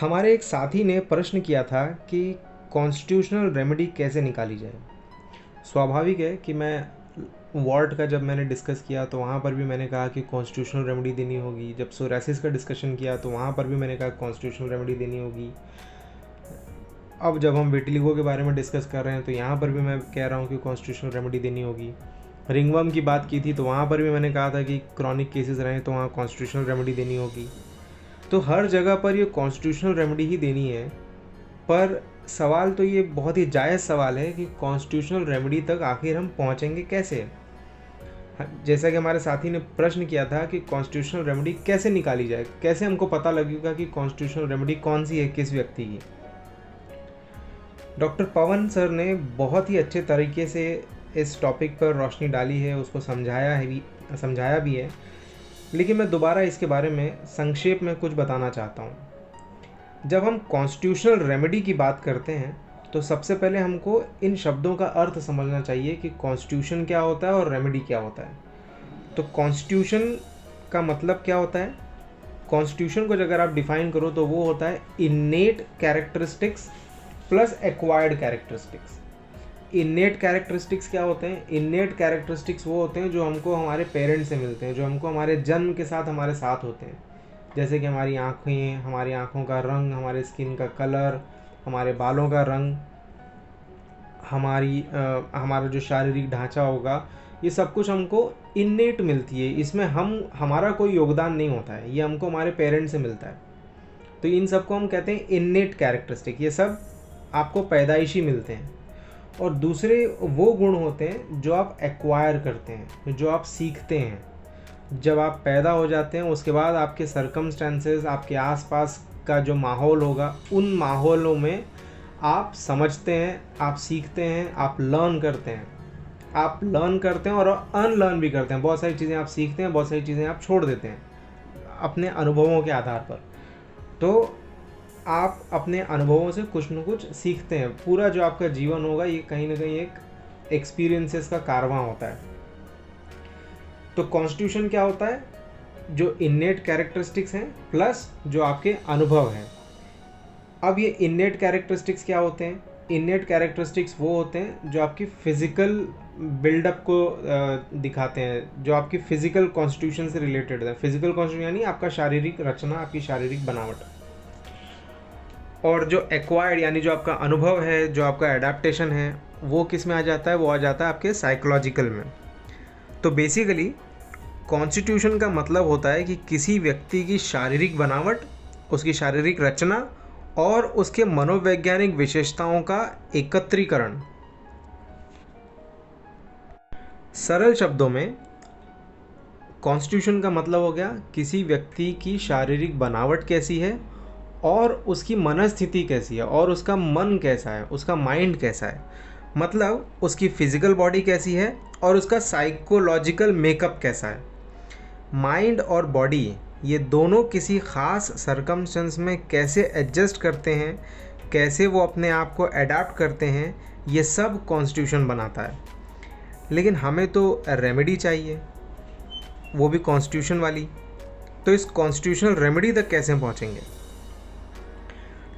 हमारे एक साथी ने प्रश्न किया था कि कॉन्स्टिट्यूशनल रेमेडी कैसे निकाली जाए। स्वाभाविक है कि वॉर्ट का जब मैंने डिस्कस किया तो वहाँ पर भी मैंने कहा कि कॉन्स्टिट्यूशनल रेमेडी देनी होगी। जब सोरासिस का डिस्कशन किया तो वहाँ पर भी मैंने कहा कॉन्स्टिट्यूशनल रेमेडी देनी होगी। अब जब हम विटिलिगो के बारे में डिस्कस कर रहे हैं तो यहाँ पर भी मैं कह रहा हूँ कि कॉन्स्टिट्यूशनल रेमेडी देनी होगी। रिंगवर्म की बात की थी तो वहाँ पर भी मैंने कहा था कि क्रॉनिक केसेस रहें तो वहाँ कॉन्स्टिट्यूशनल रेमेडी देनी होगी। तो हर जगह पर ये कॉन्स्टिट्यूशनल रेमेडी ही देनी है। पर सवाल तो ये बहुत ही जायज़ सवाल है कि कॉन्स्टिट्यूशनल रेमेडी तक आखिर हम पहुँचेंगे कैसे। जैसा कि हमारे साथी ने प्रश्न किया था कि कॉन्स्टिट्यूशनल रेमेडी कैसे निकाली जाए, कैसे हमको पता लगेगा कि कॉन्स्टिट्यूशनल रेमेडी कौन सी है किस व्यक्ति की। डॉक्टर पवन सर ने बहुत ही अच्छे तरीके से इस टॉपिक पर रोशनी डाली है, उसको समझाया भी है। लेकिन मैं दोबारा इसके बारे में संक्षेप में कुछ बताना चाहता हूँ। जब हम कॉन्स्टिट्यूशनल रेमेडी की बात करते हैं तो सबसे पहले हमको इन शब्दों का अर्थ समझना चाहिए कि कॉन्स्टिट्यूशन क्या होता है और रेमेडी क्या होता है। तो कॉन्स्टिट्यूशन का मतलब क्या होता है? कॉन्स्टिट्यूशन को अगर आप डिफाइन करो तो वो होता है innate characteristics plus acquired characteristics. Innate characteristics क्या होते हैं? इन्नेट कैरेक्टरिस्टिक्स वो होते हैं जो हमको हमारे पेरेंट्स से मिलते हैं, जो हमको हमारे जन्म के साथ हमारे साथ होते हैं। जैसे कि हमारी आँखें, हमारी आँखों का रंग, हमारे स्किन का कलर, हमारे बालों का रंग, हमारा जो शारीरिक ढांचा होगा, ये सब कुछ हमको इन्नेट मिलती है। इसमें हमारा कोई योगदान नहीं होता है, ये हमको हमारे पेरेंट्स से मिलता है। तो इन सबको हम कहते हैं इन्नेट कैरेक्टरिस्टिक। ये सब आपको पैदाइशी मिलते हैं। और दूसरे वो गुण होते हैं जो आप एक्वायर करते हैं, जो आप सीखते हैं। जब आप पैदा हो जाते हैं उसके बाद आपके सर्कमस्टेंसेस, आपके आसपास का जो माहौल होगा, उन माहौलों में आप समझते हैं, आप सीखते हैं, आप लर्न करते हैं। आप लर्न करते हैं और अनलर्न भी करते हैं। बहुत सारी चीज़ें आप सीखते हैं, बहुत सारी चीज़ें आप छोड़ देते हैं अपने अनुभवों के आधार पर। तो आप अपने अनुभवों से कुछ न कुछ सीखते हैं। पूरा जो आपका जीवन होगा ये कहीं ना कहीं एक एक्सपीरियंसेस का कारवां होता है। तो कॉन्स्टिट्यूशन क्या होता है? जो इन्नेट कैरेक्टरिस्टिक्स हैं प्लस जो आपके अनुभव हैं। अब ये इन्नेट कैरेक्टरिस्टिक्स क्या होते हैं? इन्नेट कैरेक्टरिस्टिक्स वो होते हैं जो आपकी फिजिकल बिल्डअप को दिखाते हैं, जो आपकी फिजिकल कॉन्स्टिट्यूशन से रिलेटेड है। फिजिकल कॉन्स्टिट्यूशन यानी आपका शारीरिक रचना, आपकी शारीरिक बनावट। और जो एक्वायर्ड यानी जो आपका अनुभव है, जो आपका एडाप्टेशन है, वो किस में आ जाता है? वो आ जाता है आपके साइकोलॉजिकल में। तो बेसिकली कॉन्स्टिट्यूशन का मतलब होता है कि किसी व्यक्ति की शारीरिक बनावट, उसकी शारीरिक रचना और उसके मनोवैज्ञानिक विशेषताओं का एकत्रीकरण। सरल शब्दों में कॉन्स्टिट्यूशन का मतलब हो गया किसी व्यक्ति की शारीरिक बनावट कैसी है और उसकी मनस्थिति कैसी है और उसका मन कैसा है, उसका माइंड कैसा है। मतलब उसकी फिजिकल बॉडी कैसी है और उसका साइकोलॉजिकल मेकअप कैसा है। माइंड और बॉडी ये दोनों किसी ख़ास सर्कमस्टेंस में कैसे एडजस्ट करते हैं, कैसे वो अपने आप को अडाप्ट करते हैं, ये सब कॉन्स्टिट्यूशन बनाता है। लेकिन हमें तो रेमेडी चाहिए, वो भी कॉन्स्टिट्यूशन वाली। तो इस कॉन्स्टिट्यूशनल रेमेडी तक कैसे पहुँचेंगे?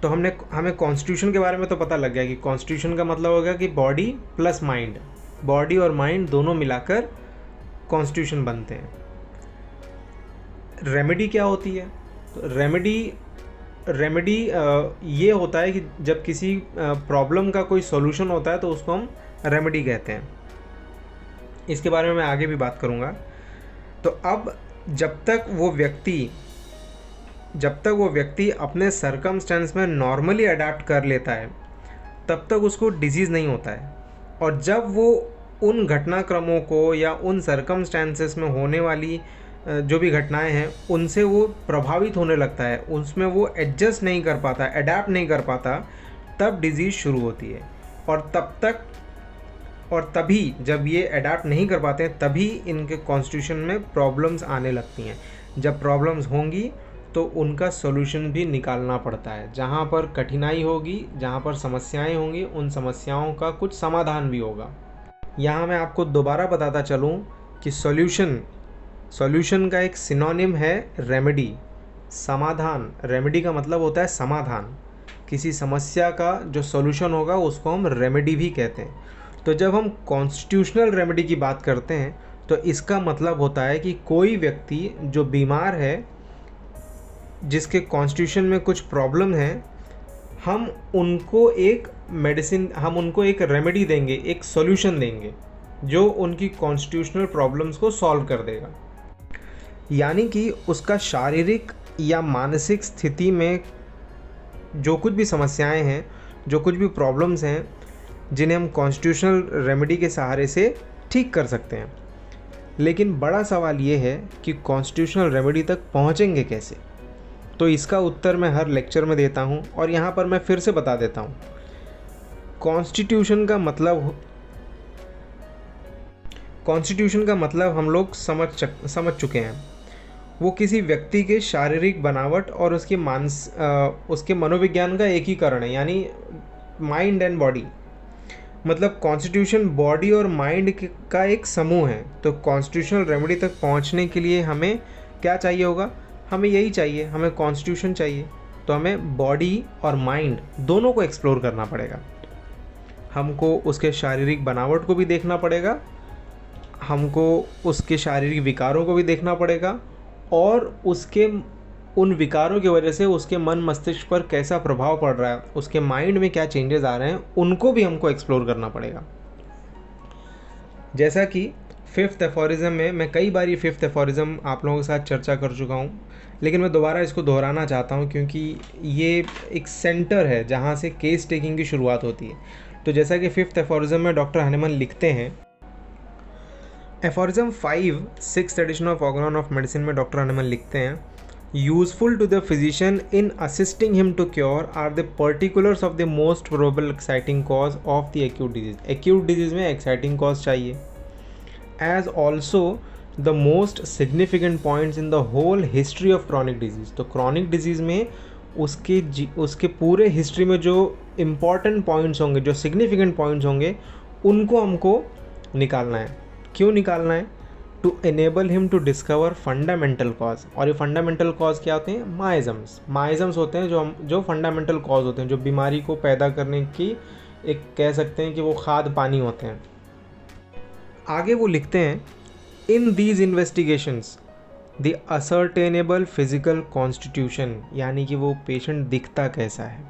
तो हमें कॉन्स्टिट्यूशन के बारे में तो पता लग गया कि कॉन्स्टिट्यूशन का मतलब होगा कि बॉडी प्लस माइंड, बॉडी और माइंड दोनों मिलाकर कॉन्स्टिट्यूशन बनते हैं। रेमेडी क्या होती है? तो रेमेडी ये होता है कि जब किसी प्रॉब्लम का कोई सॉल्यूशन होता है तो उसको हम रेमेडी कहते हैं। इसके बारे में मैं आगे भी बात करूँगा। तो अब जब तक वो व्यक्ति अपने सर्कमस्टेंस में नॉर्मली अडैप्ट कर लेता है तब तक उसको डिजीज़ नहीं होता है। और जब वो उन घटनाक्रमों को या उन सर्कमस्टेंसेस में होने वाली जो भी घटनाएं हैं उनसे वो प्रभावित होने लगता है, उसमें वो एडजस्ट नहीं कर पाता, अडैप्ट नहीं कर पाता, तब डिज़ीज़ शुरू होती है। और तभी जब ये अडैप्ट नहीं कर पाते हैं तभी इनके कॉन्स्टिट्यूशन में प्रॉब्लम्स आने लगती हैं। जब प्रॉब्लम्स होंगी तो उनका सॉल्यूशन भी निकालना पड़ता है। जहाँ पर कठिनाई होगी, जहाँ पर समस्याएं होंगी, उन समस्याओं का कुछ समाधान भी होगा। यहाँ मैं आपको दोबारा बताता चलूँ कि सॉल्यूशन का एक सिनोनिम है रेमेडी। समाधान, रेमेडी का मतलब होता है समाधान। किसी समस्या का जो सॉल्यूशन होगा उसको हम रेमेडी भी कहते हैं। तो जब हम कॉन्स्टिट्यूशनल रेमेडी की बात करते हैं तो इसका मतलब होता है कि कोई व्यक्ति जो बीमार है, जिसके कॉन्स्टिट्यूशन में कुछ प्रॉब्लम है, हम उनको एक मेडिसिन, हम उनको एक रेमेडी देंगे, एक सॉल्यूशन देंगे जो उनकी कॉन्स्टिट्यूशनल प्रॉब्लम्स को सॉल्व कर देगा। यानी कि उसका शारीरिक या मानसिक स्थिति में जो कुछ भी समस्याएं हैं, जो कुछ भी प्रॉब्लम्स हैं, जिन्हें हम कॉन्स्टिट्यूशनल रेमेडी के सहारे से ठीक कर सकते हैं। लेकिन बड़ा सवाल ये है कि कॉन्स्टिट्यूशनल रेमेडी तक पहुंचेंगे कैसे? तो इसका उत्तर मैं हर लेक्चर में देता हूं और यहाँ पर मैं फिर से बता देता हूं। कॉन्स्टिट्यूशन का मतलब हम लोग समझ चुके हैं। वो किसी व्यक्ति के शारीरिक बनावट और उसके मनोविज्ञान का एकीकरण है, यानी माइंड एंड बॉडी। मतलब कॉन्स्टिट्यूशन बॉडी और माइंड का एक समूह है। तो कॉन्स्टिट्यूशनल रेमेडी तक पहुंचने के लिए हमें क्या चाहिए होगा? हमें यही चाहिए, हमें कॉन्स्टिट्यूशन चाहिए। तो हमें बॉडी और माइंड दोनों को एक्सप्लोर करना पड़ेगा। हमको उसके शारीरिक बनावट को भी देखना पड़ेगा, हमको उसके शारीरिक विकारों को भी देखना पड़ेगा, और उसके उन विकारों की वजह से उसके मन मस्तिष्क पर कैसा प्रभाव पड़ रहा है, उसके माइंड में क्या चेंजेस आ रहे हैं, उनको भी हमको एक्सप्लोर करना पड़ेगा। जैसा कि 5th एफोरिज्म में, मैं कई बार ये 5th एफोरिज्म आप लोगों के साथ चर्चा कर चुका हूँ, लेकिन मैं दोबारा इसको दोहराना चाहता हूँ क्योंकि ये एक सेंटर है जहाँ से केस टेकिंग की शुरुआत होती है। तो जैसा कि 5th एफोरिज्म में डॉक्टर हनीमन लिखते हैं, aphorism 5 6th edition of organon of medicine में डॉक्टर हनीमन लिखते हैं, useful to the physician in assisting him to cure are the particulars of the most probable exciting cause of the acute disease. Acute disease में exciting cause चाहिए, as also the most significant points in the whole history of chronic disease. तो chronic disease में उसके पूरे history में जो important points होंगे, जो सिग्निफिकेंट पॉइंट्स होंगे, उनको हमको निकालना है। क्यों निकालना है? To enable him to discover fundamental cause. और ये फंडामेंटल कॉज क्या होते हैं? माइजम्स होते हैं जो फंडामेंटल कॉज होते हैं, जो बीमारी को पैदा करने की एक कह सकते हैं कि वो खाद पानी होते हैं। आगे वो लिखते हैं, in these investigations the ascertainable physical constitution, यानी कि वो पेशेंट दिखता कैसा है,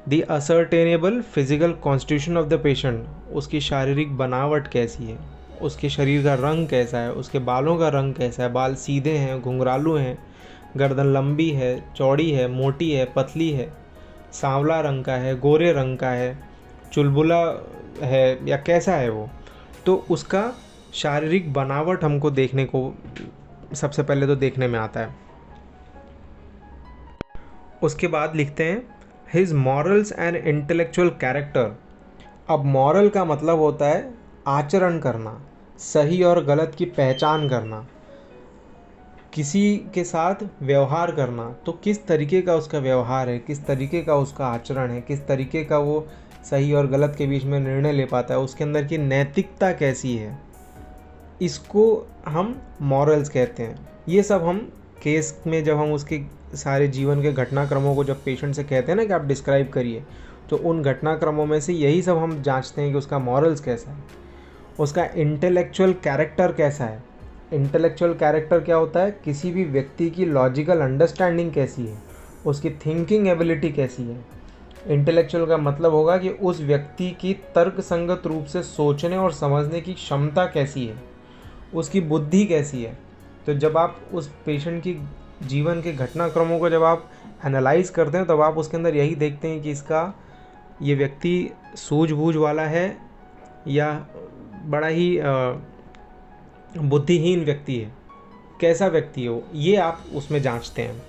the ascertainable physical constitution of the patient, उसकी शारीरिक बनावट कैसी है, उसके शरीर का रंग कैसा है, उसके बालों का रंग कैसा है, बाल सीधे हैं, घुंघरालू हैं, गर्दन लंबी है, चौड़ी है, मोटी है, पतली है, सांवला रंग का है, गोरे रंग का है, चुलबुला है, या कैसा है वो। तो उसका शारीरिक बनावट हमको देखने को सबसे पहले तो देखने में आता है। उसके बाद लिखते हैं, his morals and intellectual character. अब मॉरल का मतलब होता है आचरण करना, सही और गलत की पहचान करना, किसी के साथ व्यवहार करना। तो किस तरीके का उसका व्यवहार है, किस तरीके का उसका आचरण है, किस तरीके का वो सही और गलत के बीच में निर्णय ले पाता है, उसके अंदर की नैतिकता कैसी है, इसको हम मॉरल्स कहते हैं। ये सब हम केस में जब हम उसके सारे जीवन के घटनाक्रमों को जब पेशेंट से कहते हैं ना कि आप डिस्क्राइब करिए, तो उन घटनाक्रमों में से यही सब हम जांचते हैं कि उसका मॉरल्स कैसा है, उसका इंटेलेक्चुअल कैरेक्टर कैसा है। इंटेलेक्चुअल कैरेक्टर क्या होता है? किसी भी व्यक्ति की लॉजिकल अंडरस्टैंडिंग कैसी है, उसकी थिंकिंग एबिलिटी कैसी है। इंटेलेक्चुअल का मतलब होगा कि उस व्यक्ति की तर्कसंगत रूप से सोचने और समझने की क्षमता कैसी है, उसकी बुद्धि कैसी है। तो जब आप उस पेशेंट की जीवन के घटनाक्रमों को जब आप एनालाइज करते हैं, तब आप उसके अंदर यही देखते हैं कि ये व्यक्ति सूझबूझ वाला है या बड़ा ही बुद्धिहीन व्यक्ति है, कैसा व्यक्ति हो, ये आप उसमें जांचते हैं।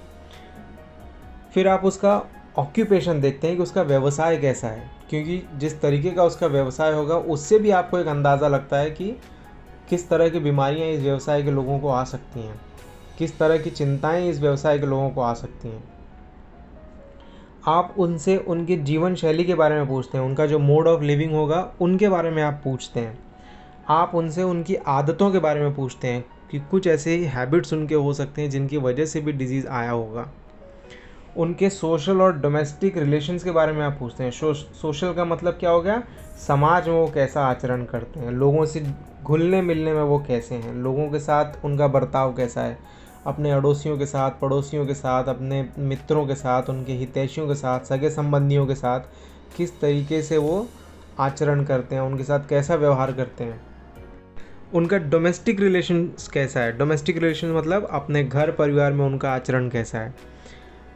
फिर आप उसका ऑक्यूपेशन देखते हैं कि उसका व्यवसाय कैसा है, क्योंकि जिस तरीके का उसका व्यवसाय होगा उससे भी आपको एक अंदाज़ा लगता है कि किस तरह की बीमारियां इस व्यवसाय के लोगों को आ सकती हैं, किस तरह की चिंताएं इस व्यवसाय के लोगों को आ सकती हैं। आप उनसे उनकी जीवन शैली के बारे में पूछते हैं, उनका जो मोड ऑफ लिविंग होगा उनके बारे में आप पूछते हैं। आप उनसे उनकी आदतों के बारे में पूछते हैं, कि कुछ ऐसे हैबिट्स उनके हो सकते हैं जिनकी वजह से भी डिजीज़ आया होगा। उनके सोशल और डोमेस्टिक रिलेशंस के बारे में आप पूछते हैं। सोशल का मतलब क्या हो गया, समाज में वो कैसा आचरण करते हैं, लोगों से घुलने मिलने में वो कैसे हैं, लोगों के साथ उनका बर्ताव कैसा है, अपने अड़ोसियों के साथ, पड़ोसियों के साथ, अपने मित्रों के साथ, उनके हितैषियों के साथ, सगे संबंधियों के साथ किस तरीके से वो आचरण करते हैं, उनके साथ कैसा व्यवहार करते हैं। उनका डोमेस्टिक रिलेशंस कैसा है, डोमेस्टिक रिलेशन मतलब अपने घर परिवार में उनका आचरण कैसा है।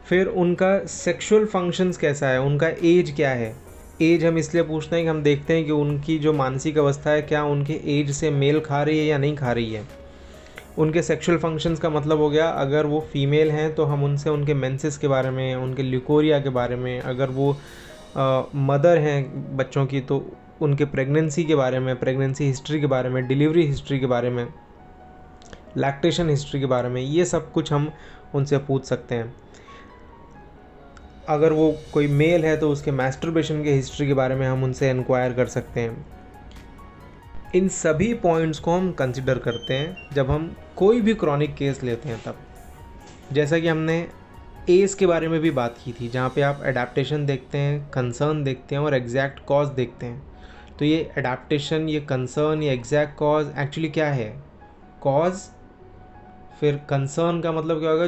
फिर उनका सेक्सुअल फंक्शंस कैसा है, उनका एज क्या है। एज हम इसलिए पूछते हैं कि हम देखते हैं कि उनकी जो मानसिक अवस्था है क्या उनके एज से मेल खा रही है या नहीं खा रही है। उनके सेक्सुअल फंक्शंस का मतलब हो गया, अगर वो फीमेल हैं तो हम उनसे उनके मेंसेस के बारे में, उनके ल्यूकोरिया के बारे में, अगर वो मदर हैं बच्चों की तो उनके प्रेगनेंसी के बारे में, प्रेगनेंसी हिस्ट्री के बारे में, डिलीवरी हिस्ट्री के बारे में, लैक्टेशन हिस्ट्री के बारे में, ये सब कुछ हम उनसे पूछ सकते हैं। अगर वो कोई मेल है तो उसके मैस्टरबेशन के हिस्ट्री के बारे में हम उनसे इंक्वायर कर सकते हैं। इन सभी पॉइंट्स को हम कंसिडर करते हैं जब हम कोई भी क्रॉनिक केस लेते हैं तब। जैसा कि हमने एज के बारे में भी बात की थी, जहाँ पे आप एडाप्टेशन देखते हैं, कंसर्न देखते हैं और एग्जैक्ट कॉज देखते हैं। तो ये एडाप्टेशन, ये कंसर्न, ये एग्जैक्ट कॉज एक्चुअली क्या है, कॉज फिर कंसर्न का मतलब क्या होगा,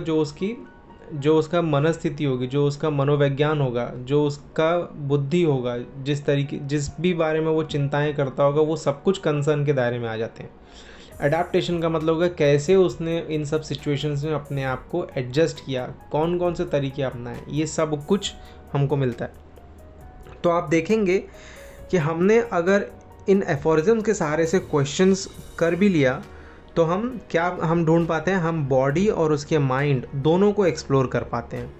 जो उसका मनस्थिति होगी, जो उसका मनोविज्ञान होगा, जो उसका बुद्धि होगा, जिस भी बारे में वो चिंताएं करता होगा, वो सब कुछ कंसर्न के दायरे में आ जाते हैं। एडाप्टेशन का मतलब होगा कैसे उसने इन सब सिचुएशंस में अपने आप को एडजस्ट किया, कौन कौन से तरीके अपनाए, ये सब कुछ हमको मिलता है। तो आप देखेंगे कि हमने अगर इन एफोरिज्म्स के सहारे से क्वेश्चंस कर भी लिया तो हम ढूंढ पाते हैं, हम बॉडी और उसके माइंड दोनों को एक्सप्लोर कर पाते हैं।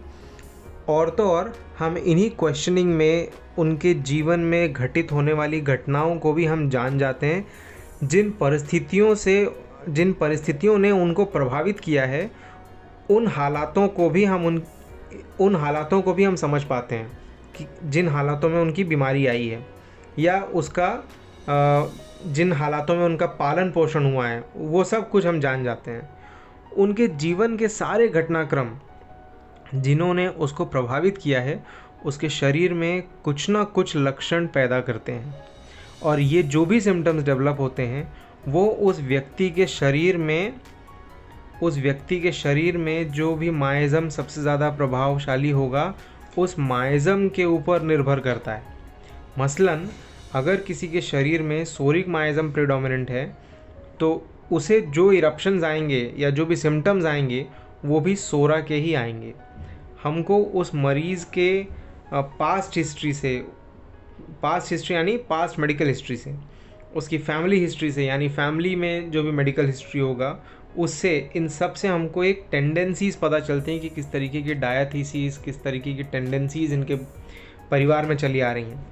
और तो और हम इन्हीं क्वेश्चनिंग में उनके जीवन में घटित होने वाली घटनाओं को भी हम जान जाते हैं, जिन परिस्थितियों ने उनको प्रभावित किया है, उन हालातों को भी हम समझ पाते हैं कि जिन हालातों में उनकी बीमारी आई है या जिन हालातों में उनका पालन पोषण हुआ है, वो सब कुछ हम जान जाते हैं। उनके जीवन के सारे घटनाक्रम जिन्होंने उसको प्रभावित किया है, उसके शरीर में कुछ ना कुछ लक्षण पैदा करते हैं, और ये जो भी सिम्टम्स डेवलप होते हैं वो उस व्यक्ति के शरीर में जो भी माइज़म सबसे ज़्यादा प्रभावशाली होगा, उस माइज़म के ऊपर निर्भर करता है। मसलन अगर किसी के शरीर में सोरिक माइज़म प्रेडोमिनेंट है तो उसे जो इरप्शंस आएंगे या जो भी सिम्टम्स आएंगे वो भी सोरा के ही आएंगे। हमको उस मरीज़ के पास्ट हिस्ट्री यानी पास्ट मेडिकल हिस्ट्री से, उसकी फैमिली हिस्ट्री से यानी फैमिली में जो भी मेडिकल हिस्ट्री होगा उससे, इन सब से हमको एक टेंडेंसीज़ पता चलती हैं कि किस तरीके की डायथीसीज़, किस तरीके की टेंडेंसीज़ इनके परिवार में चली आ रही हैं।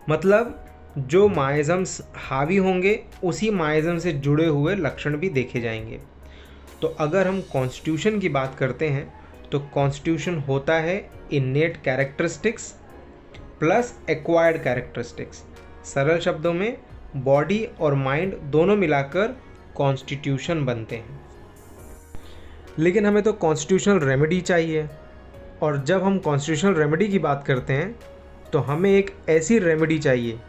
मतलब जो माइज़म्स हावी होंगे उसी माइज़म से जुड़े हुए लक्षण भी देखे जाएंगे। तो अगर हम कॉन्स्टिट्यूशन की बात करते हैं तो कॉन्स्टिट्यूशन होता है इनेट कैरेक्टरिस्टिक्स प्लस एक्वायर्ड कैरेक्टरिस्टिक्स। सरल शब्दों में बॉडी और माइंड दोनों मिलाकर कॉन्स्टिट्यूशन बनते हैं। लेकिन हमें तो कॉन्स्टिट्यूशनल रेमेडी चाहिए, और जब हम कॉन्स्टिट्यूशनल रेमेडी की बात करते हैं तो हमें एक ऐसी रेमेडी चाहिए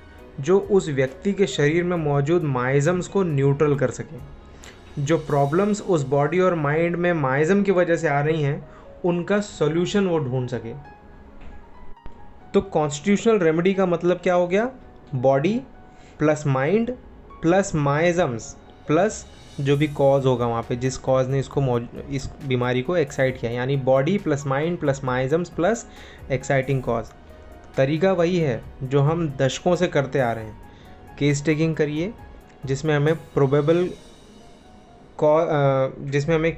जो उस व्यक्ति के शरीर में मौजूद माइज़म्स को न्यूट्रल कर सके। जो प्रॉब्लम्स उस बॉडी और माइंड में माइज़म की वजह से आ रही हैं उनका सॉल्यूशन वो ढूंढ सके। तो कॉन्स्टिट्यूशनल रेमेडी का मतलब क्या हो गया, body plus mind plus miasms plus जो भी कॉज होगा वहाँ पे, जिस कॉज ने इस बीमारी को एक्साइट किया, यानी body plus mind plus miasms plus exciting cause. तरीका वही है जो हम दशकों से करते आ रहे हैं। केस टेकिंग करिए जिसमें हमें एक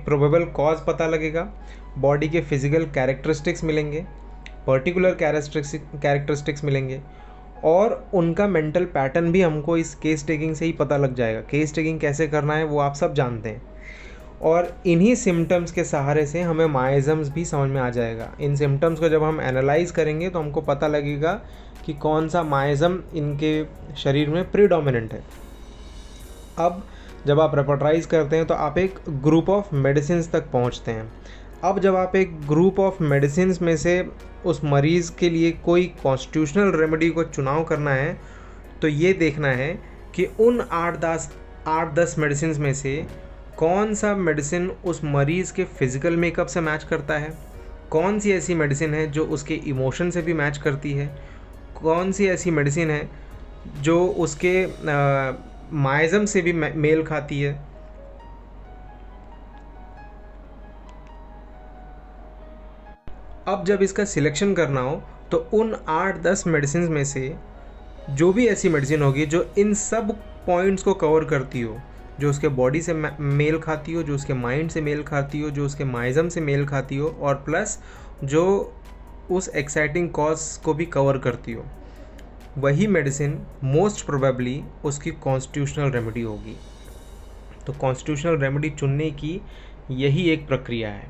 प्रोबेबल कॉज पता लगेगा, बॉडी के फिजिकल कैरेक्टरिस्टिक्स मिलेंगे, पर्टिकुलर कैरेक्टरिस्टिक्स मिलेंगे, और उनका मेंटल पैटर्न भी हमको इस केस टेकिंग से ही पता लग जाएगा। केस टेकिंग कैसे करना है वो आप सब जानते हैं, और इन्हीं सिम्टम्स के सहारे से हमें माइज़म्स भी समझ में आ जाएगा। इन सिम्टम्स को जब हम एनालाइज करेंगे तो हमको पता लगेगा कि कौन सा माइज़म इनके शरीर में प्रीडोमिनेंट है। अब जब आप रेपर्टराइज करते हैं तो आप एक ग्रुप ऑफ मेडिसिन तक पहुंचते हैं। अब जब आप एक ग्रुप ऑफ मेडिसिन में से उस मरीज़ के लिए कोई कॉन्स्टिट्यूशनल रेमेडी को चुनाव करना है, तो ये देखना है कि उन 8-10 मेडिसिन में से कौन सा मेडिसिन उस मरीज़ के फिज़िकल मेकअप से मैच करता है, कौन सी ऐसी मेडिसिन है जो उसके इमोशन से भी मैच करती है, कौन सी ऐसी मेडिसिन है जो उसके माइज़म से भी मेल खाती है। अब जब इसका सिलेक्शन करना हो तो उन 8-10 मेडिसिन में से जो भी ऐसी मेडिसिन होगी जो इन सब पॉइंट्स को कवर करती हो, जो उसके बॉडी से मेल खाती हो, जो उसके माइंड से मेल खाती हो, जो उसके माइज़म से मेल खाती हो, और प्लस जो उस एक्साइटिंग कॉज को भी कवर करती हो, वही मेडिसिन मोस्ट प्रोबेबली उसकी कॉन्स्टिट्यूशनल रेमेडी होगी। तो कॉन्स्टिट्यूशनल रेमेडी चुनने की यही एक प्रक्रिया है।